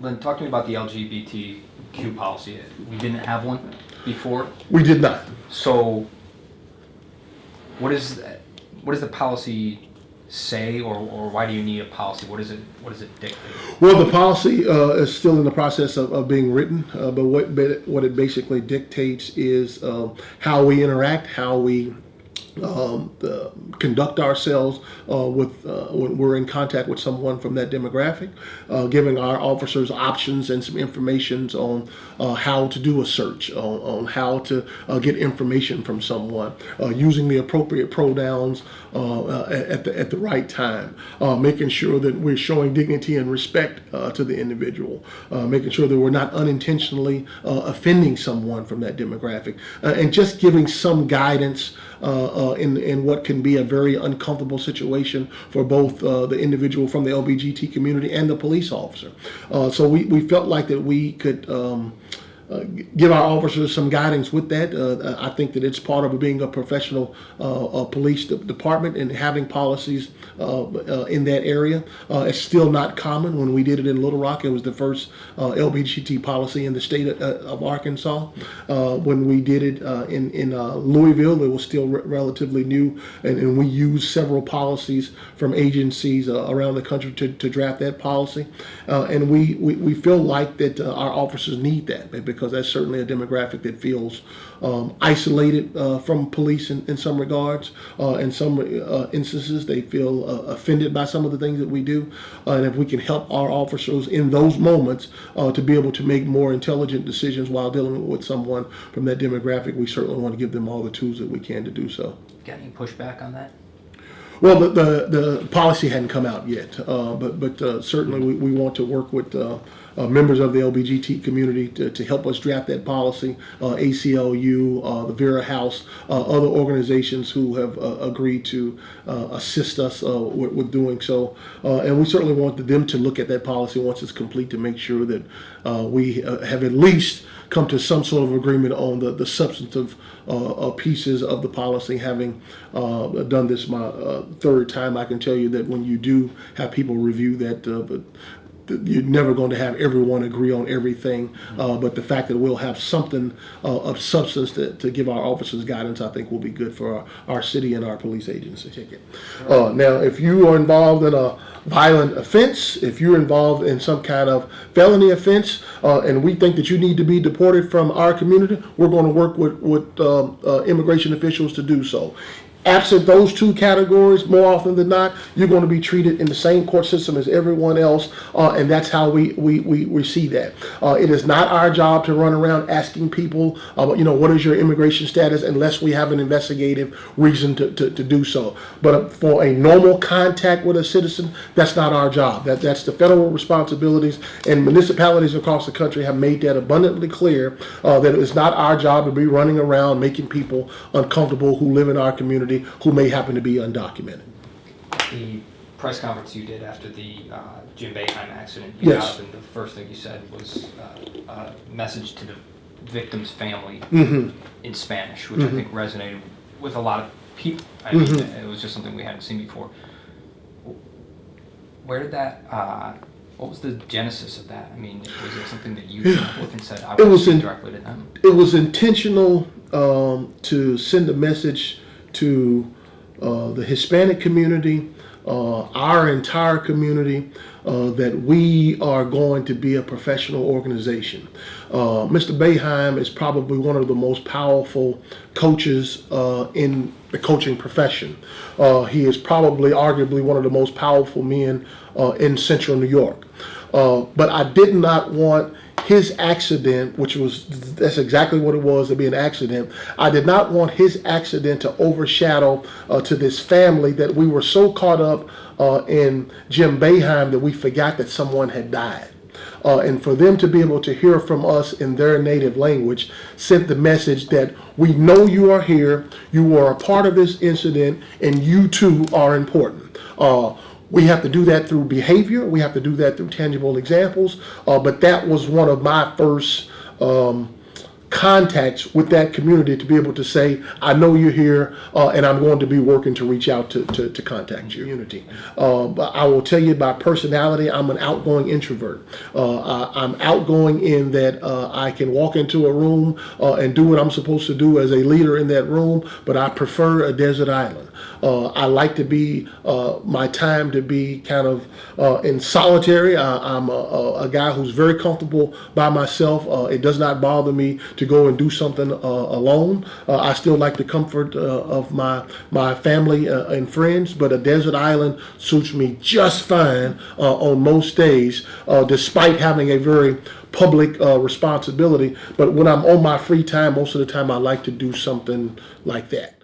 Lynn, talk to me about the LGBTQ policy. We didn't have one before. We did not. So, what does the policy say, or why do you need a policy? What does it dictate? Well, the policy is still in the process of being written, but what it basically dictates is how we interact, how we conduct ourselves when we're in contact with someone from that demographic, giving our officers options and some information on how to do a search, on how to get information from someone, using the appropriate pronouns at the right time, making sure that we're showing dignity and respect to the individual, making sure that we're not unintentionally offending someone from that demographic, and just giving some guidance in what can be a very uncomfortable situation for both the individual from the LGBTQ community and the police officer. So we felt like that we could give our officers some guidance with that. I think that it's part of being a professional police department and having policies in that area. It's still not common. When we did it in Little Rock, it was the first LGBT policy in the state of Arkansas. When we did it in Louisville, it was still relatively new, and we used several policies from agencies around the country to draft that policy. And we feel like that our officers need that, because that's certainly a demographic that feels isolated from police in some regards. In some instances, they feel offended by some of the things that we do. And if we can help our officers in those moments to be able to make more intelligent decisions while dealing with someone from that demographic, we certainly want to give them all the tools that we can to do so. Got any pushback on that? Well, the policy hadn't come out yet, but certainly we want to work with members of the LGBT community to help us draft that policy. ACLU, the Vera House, other organizations who have agreed to assist us with doing so. And we certainly want them to look at that policy once it's complete to make sure that we have at least come to some sort of agreement on the substantive pieces of the policy. Having done this my third time, I can tell you that when you do have people review that, you're never going to have everyone agree on everything, but the fact that we'll have something of substance to give our officers guidance, I think will be good for our city and our police agency. Now, if you are involved in a violent offense, if you're involved in some kind of felony offense, and we think that you need to be deported from our community, we're going to work with immigration officials to do so. Absent those two categories, more often than not, you're going to be treated in the same court system as everyone else, and that's how we see that. It is not our job to run around asking people, what is your immigration status, unless we have an investigative reason to do so. But for a normal contact with a citizen, that's not our job. That's the federal responsibilities, and municipalities across the country have made that abundantly clear that it is not our job to be running around making people uncomfortable who live in our community, who may happen to be undocumented. The press conference you did after the Jim Boeheim accident, you Yes. got up and the first thing you said was a message to the victim's family in Spanish, which I think resonated with a lot of people. I mean, it was just something we hadn't seen before. Where did that, what was the genesis of that? I mean, was it something that you came up with and said, I would speak directly to them? It was intentional to send a message to the Hispanic community, our entire community, that we are going to be a professional organization. Mr. Boeheim is probably one of the most powerful coaches in the coaching profession. He is probably arguably one of the most powerful men in Central New York. But I did not want his accident, that's exactly what it was, to be an accident. I did not want his accident to overshadow to this family that we were so caught up in Jim Boeheim that we forgot that someone had died. And for them to be able to hear from us in their native language sent the message that we know you are here, you are a part of this incident, and you too are important. We have to do that through behavior. We have to do that through tangible examples. But that was one of my first contacts with that community to be able to say, I know you're here, and I'm going to be working to reach out to contact your community. But I will tell you, by personality, I'm an outgoing introvert. I'm outgoing in that I can walk into a room and do what I'm supposed to do as a leader in that room, but I prefer a desert island. I like to be my time to be kind of in solitary. I'm a guy who's very comfortable by myself. It does not bother me to go and do something alone. I still like the comfort of my family and friends, but a desert island suits me just fine on most days, despite having a very public responsibility. But when I'm on my free time, most of the time I like to do something like that.